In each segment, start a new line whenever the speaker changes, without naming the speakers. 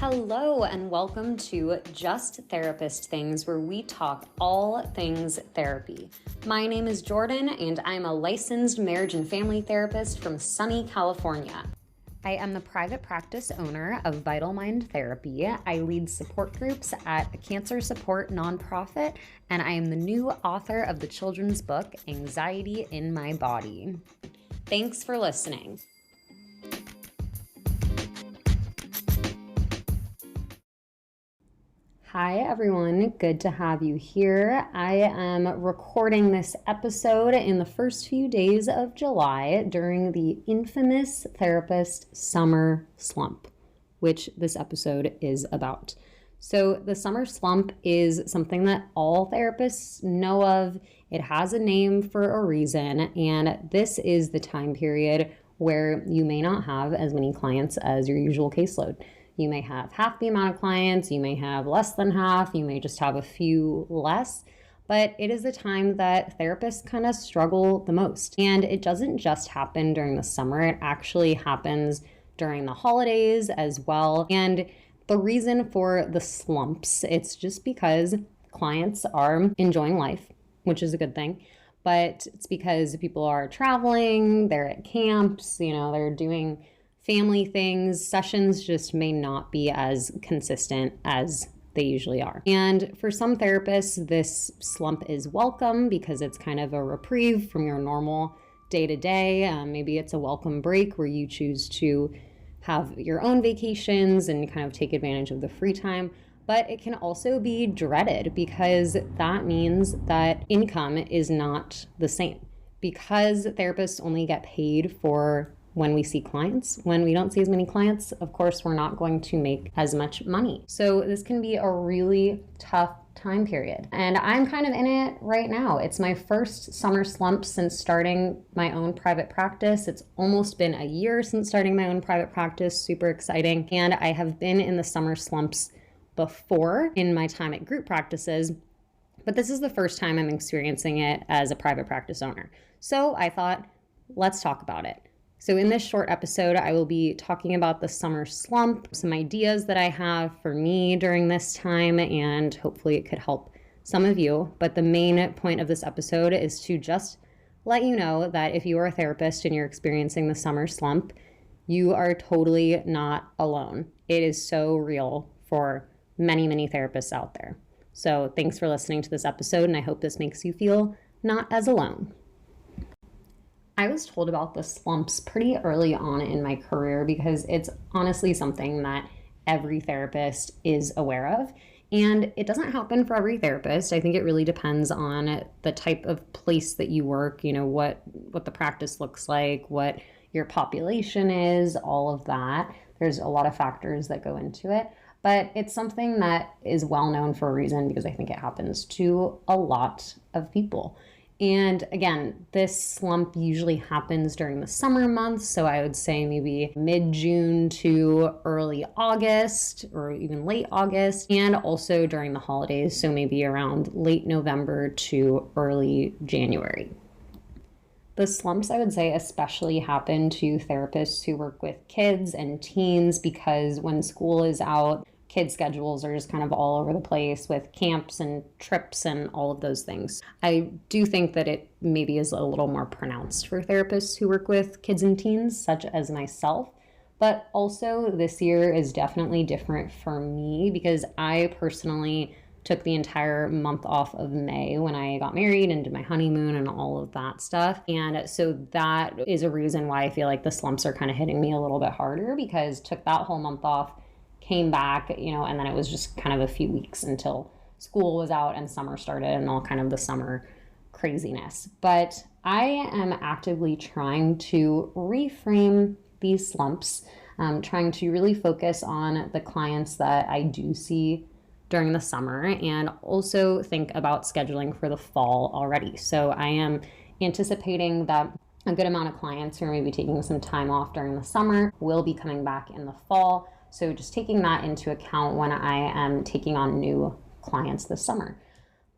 Hello and welcome to Just Therapist Things, where we talk all things therapy. My name is Jordan and I'm a licensed marriage and family therapist from sunny California. I am the private practice owner of Vital Mind Therapy. I lead support groups at a cancer support nonprofit, and I am the new author of the children's book, Anxiety in My Body. Thanks for listening. Hi everyone, good to have you here. I am recording this episode in the first few days of July during the infamous therapist summer slump, which this episode is about. So the summer slump is something that all therapists know of. It has a name for a reason, and this is the time period where you may not have as many clients as your usual caseload. You may have half the amount of clients, you may have less than half, you may just have a few less, but it is the time that therapists kind of struggle the most. And it doesn't just happen during the summer, it actually happens during the holidays as well. And the reason for the slumps, it's just because clients are enjoying life, which is a good thing, but it's because people are traveling, they're at camps, they're doing family things. Sessions just may not be as consistent as they usually are. And for some therapists, this slump is welcome because it's kind of a reprieve from your normal day-to-day. Maybe it's a welcome break where you choose to have your own vacations and kind of take advantage of the free time. But it can also be dreaded because that means that income is not the same. Because therapists only get paid for when we see clients. When we don't see as many clients, of course, we're not going to make as much money. So this can be a really tough time period. And I'm kind of in it right now. It's my first summer slump since starting my own private practice. It's almost been a year since starting my own private practice. Super exciting. And I have been in the summer slumps before in my time at group practices, but this is the first time I'm experiencing it as a private practice owner. So I thought, let's talk about it. So in this short episode, I will be talking about the summer slump, some ideas that I have for me during this time, and hopefully it could help some of you. But the main point of this episode is to just let you know that if you are a therapist and you're experiencing the summer slump, you are totally not alone. It is so real for many, many therapists out there. So thanks for listening to this episode, and I hope this makes you feel not as alone. I was told about the slumps pretty early on in my career because it's honestly something that every therapist is aware of. And it doesn't happen for every therapist. I think it really depends on the type of place that you work, what the practice looks like, what your population is, all of that. There's a lot of factors that go into it. But it's something that is well known for a reason because I think it happens to a lot of people. And again, this slump usually happens during the summer months. So I would say maybe mid-June to early August or even late August, and also during the holidays. So maybe around late November to early January. The slumps, I would say, especially happen to therapists who work with kids and teens because when school is out, kids' schedules are just kind of all over the place with camps and trips and all of those things. I do think that it maybe is a little more pronounced for therapists who work with kids and teens, such as myself. But also this year is definitely different for me because I personally took the entire month off of May when I got married and did my honeymoon and all of that stuff. And so that is a reason why I feel like the slumps are kind of hitting me a little bit harder because took that whole month off, came back, and then it was just kind of a few weeks until school was out and summer started and all kind of the summer craziness. But I am actively trying to reframe these slumps, trying to really focus on the clients that I do see during the summer and also think about scheduling for the fall already. So I am anticipating that a good amount of clients who are maybe taking some time off during the summer will be coming back in the fall. So just taking that into account when I am taking on new clients this summer.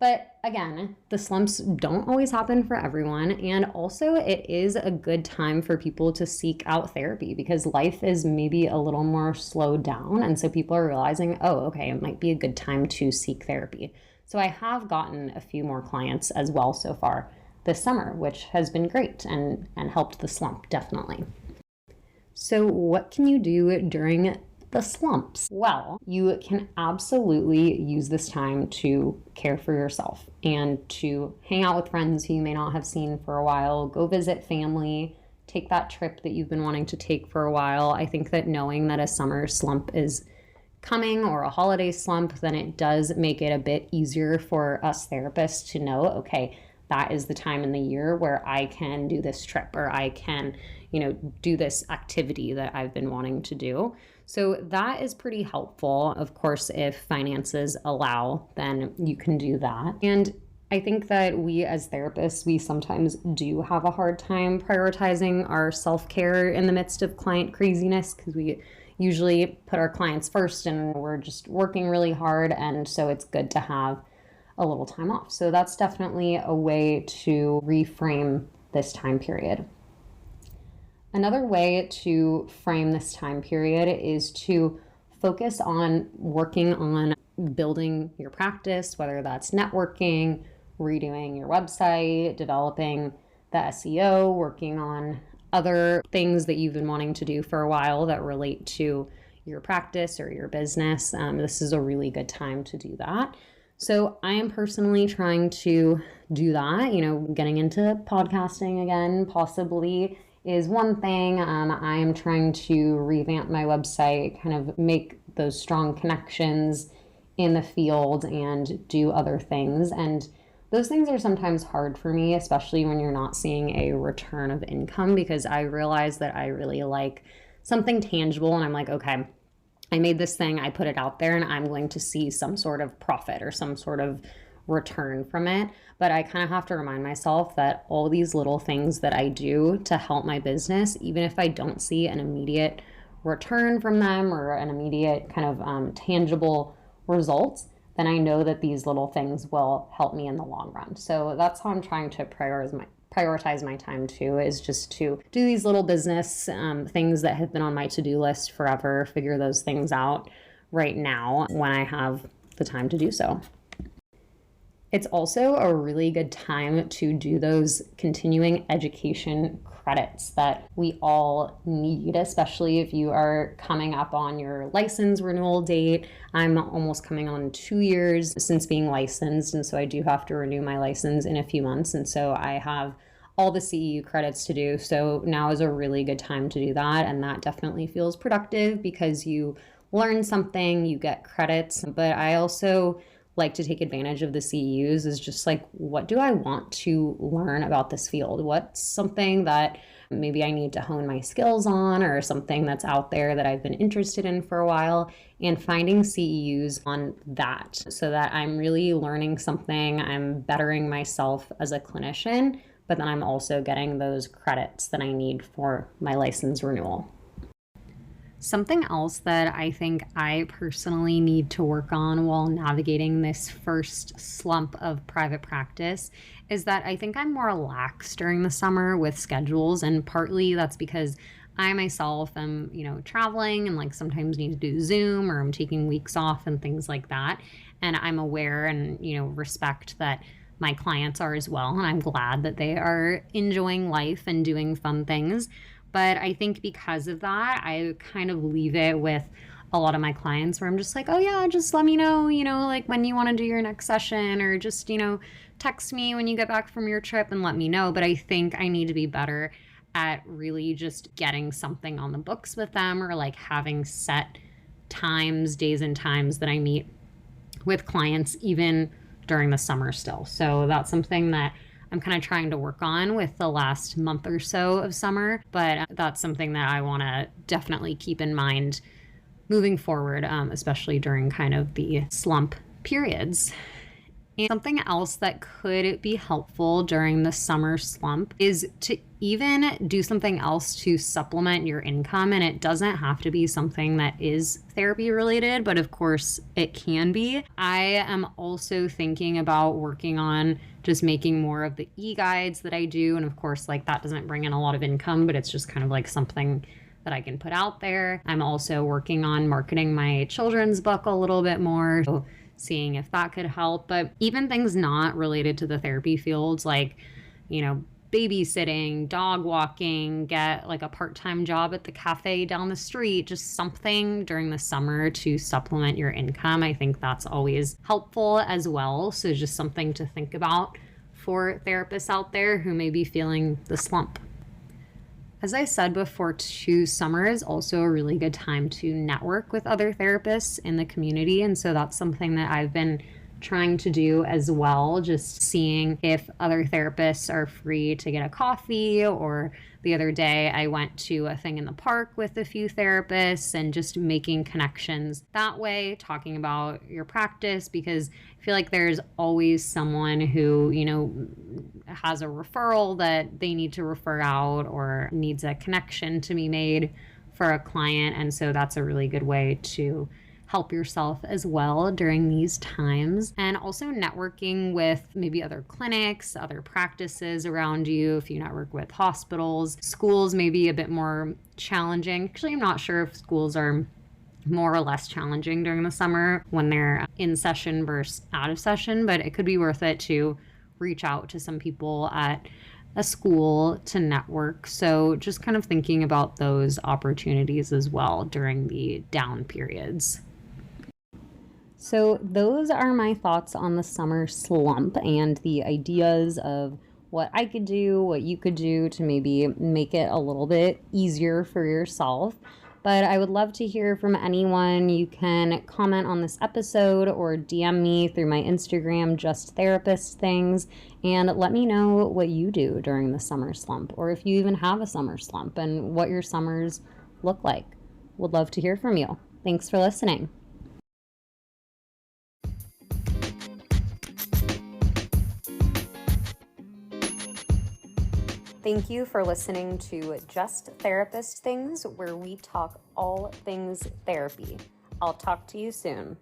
But again, the slumps don't always happen for everyone. And also, it is a good time for people to seek out therapy because life is maybe a little more slowed down. And so people are realizing, oh, okay, it might be a good time to seek therapy. So I have gotten a few more clients as well so far this summer, which has been great and helped the slump definitely. So what can you do during the slumps? Well, you can absolutely use this time to care for yourself and to hang out with friends who you may not have seen for a while, go visit family, take that trip that you've been wanting to take for a while. I think that knowing that a summer slump is coming or a holiday slump, then it does make it a bit easier for us therapists to know, okay, that is the time in the year where I can do this trip or I can, do this activity that I've been wanting to do. So that is pretty helpful. Of course, if finances allow, then you can do that. And I think that we as therapists, we sometimes do have a hard time prioritizing our self-care in the midst of client craziness because we usually put our clients first and we're just working really hard. And so it's good to have a little time off. So that's definitely a way to reframe this time period. Another way to frame this time period is to focus on working on building your practice, whether that's networking, redoing your website, developing the SEO, working on other things that you've been wanting to do for a while that relate to your practice or your business. This is a really good time to do that. So I am personally trying to do that, getting into podcasting again, possibly is one thing. I am trying to revamp my website, kind of make those strong connections in the field and do other things. And those things are sometimes hard for me, especially when you're not seeing a return of income, because I realize that I really like something tangible. And I'm like, okay, I made this thing, I put it out there, and I'm going to see some sort of profit or some sort of return from it. But I kind of have to remind myself that all these little things that I do to help my business, even if I don't see an immediate return from them or an immediate kind of tangible results, then I know that these little things will help me in the long run. So that's how I'm trying to prioritize my time too, is just to do these little business things that have been on my to-do list forever, figure those things out right now when I have the time to do so. It's also a really good time to do those continuing education credits that we all need, especially if you are coming up on your license renewal date. I'm almost coming on 2 years since being licensed, and so I do have to renew my license in a few months, and so I have all the CEU credits to do. So now is a really good time to do that, and that definitely feels productive because you learn something, you get credits. But I also like to take advantage of the CEUs is just like, what do I want to learn about this field? What's something that maybe I need to hone my skills on, or something that's out there that I've been interested in for a while, and finding CEUs on that so that I'm really learning something, I'm bettering myself as a clinician, but then I'm also getting those credits that I need for my license renewal. Something else that I think I personally need to work on while navigating this first slump of private practice is that I think I'm more lax during the summer with schedules, and partly that's because I myself am, traveling and sometimes need to do Zoom, or I'm taking weeks off and things like that. And I'm aware and, respect that my clients are as well, and I'm glad that they are enjoying life and doing fun things. But I think because of that, I kind of leave it with a lot of my clients where I'm just like, oh yeah, just let me know, when you want to do your next session, or just, text me when you get back from your trip and let me know. But I think I need to be better at really just getting something on the books with them, or having set times, days and times that I meet with clients, even during the summer still. So that's something that I'm kind of trying to work on with the last month or so of summer, but that's something that I want to definitely keep in mind moving forward, especially during kind of the slump periods. And something else that could be helpful during the summer slump is to even do something else to supplement your income. And it doesn't have to be something that is therapy related, but of course it can be. I am also thinking about working on just making more of the e-guides that I do. And of course, like that doesn't bring in a lot of income, but it's just kind of like something that I can put out there. I'm also working on marketing my children's book a little bit more. So seeing if that could help. But even things not related to the therapy fields, like, babysitting, dog walking, get like a part-time job at the cafe down the street, just something during the summer to supplement your income. I think that's always helpful as well. So just something to think about for therapists out there who may be feeling the slump. As I said before, too, summer is also a really good time to network with other therapists in the community. And so that's something that I've been trying to do as well, just seeing if other therapists are free to get a coffee. Or the other day I went to a thing in the park with a few therapists and just making connections that way, talking about your practice, because I feel like there's always someone who, has a referral that they need to refer out or needs a connection to be made for a client. And so that's a really good way to help yourself as well during these times. And also networking with maybe other clinics, other practices around you. If you network with hospitals, schools may be a bit more challenging. Actually, I'm not sure if schools are more or less challenging during the summer when they're in session versus out of session, but it could be worth it to reach out to some people at a school to network. So just kind of thinking about those opportunities as well during the down periods. So those are my thoughts on the summer slump and the ideas of what I could do, what you could do to maybe make it a little bit easier for yourself. But I would love to hear from anyone. You can comment on this episode or DM me through my Instagram, Just Therapist Things, and let me know what you do during the summer slump, or if you even have a summer slump and what your summers look like. Would love to hear from you. Thanks for listening. Thank you for listening to Just Therapist Things, where we talk all things therapy. I'll talk to you soon.